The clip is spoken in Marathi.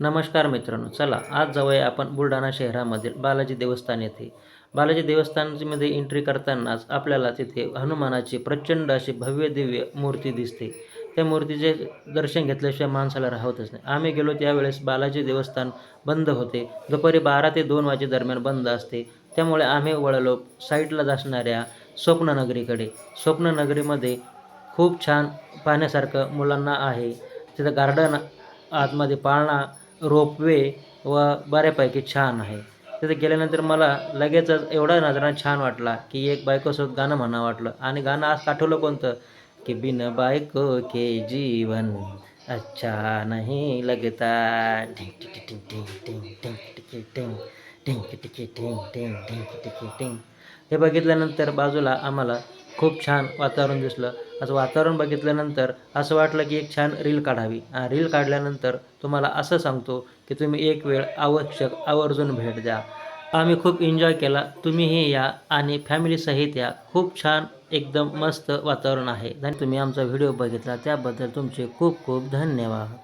नमस्कार मित्रांनो, चला आज जाऊया आपण बुलढाणा शहरामधील बालाजी देवस्थान येथे. बालाजी देवस्थानमध्ये एंट्री करतानाच आपल्याला तिथे हनुमानाची प्रचंड अशी भव्य दिव्य मूर्ती दिसते. त्या मूर्तीचे दर्शन घेतल्याशिवाय माणसाला राहतच नाही. आम्ही गेलो त्यावेळेस बालाजी देवस्थान बंद होते. दुपारी 12 ते 2 वाजेदरम्यान बंद असते. त्यामुळे आम्ही वळलो साईडला असणाऱ्या स्वप्ननगरीकडे. स्वप्ननगरीमध्ये खूप छान पाहण्यासारखं मुलांना आहे. तिथं गार्डन, आतमध्ये पाळणा, रोपवे व बऱ्यापैकी छान आहे. तिथे गेल्यानंतर मला लगेचच एवढा नजारा छान वाटला, की एक बायकोसोबत गाणं म्हणावं वाटलं आणि गाणं आज आठवलं कोणतं, की बिन बायको के जीवन अच्छा नहीं लगता. टिंग टिकी टिंग टिंग टिंग टिंग टिकी टिंग टिंग टिकी टिंग टिंग टिंग टिकी टिंग. हे बघितल्यानंतर बाजूला आम्हाला खूप छान वातावरण दिसलं. असं वातावरण बघितल्यानंतर असं वाटलं की एक छान रील काढावी. रील काढल्यानंतर तुम्हाला असं सांगतो की तुम्ही एक वेळ आवश्यक आवर्जून भेट द्या. आम्ही खूप एन्जॉय केला. तुम्हीही या आणि फॅमिलीसहित या. खूप छान एकदम मस्त वातावरण आहे. तुम्ही आमचा व्हिडिओ बघितला त्याबद्दल तुमचे खूप खूप धन्यवाद.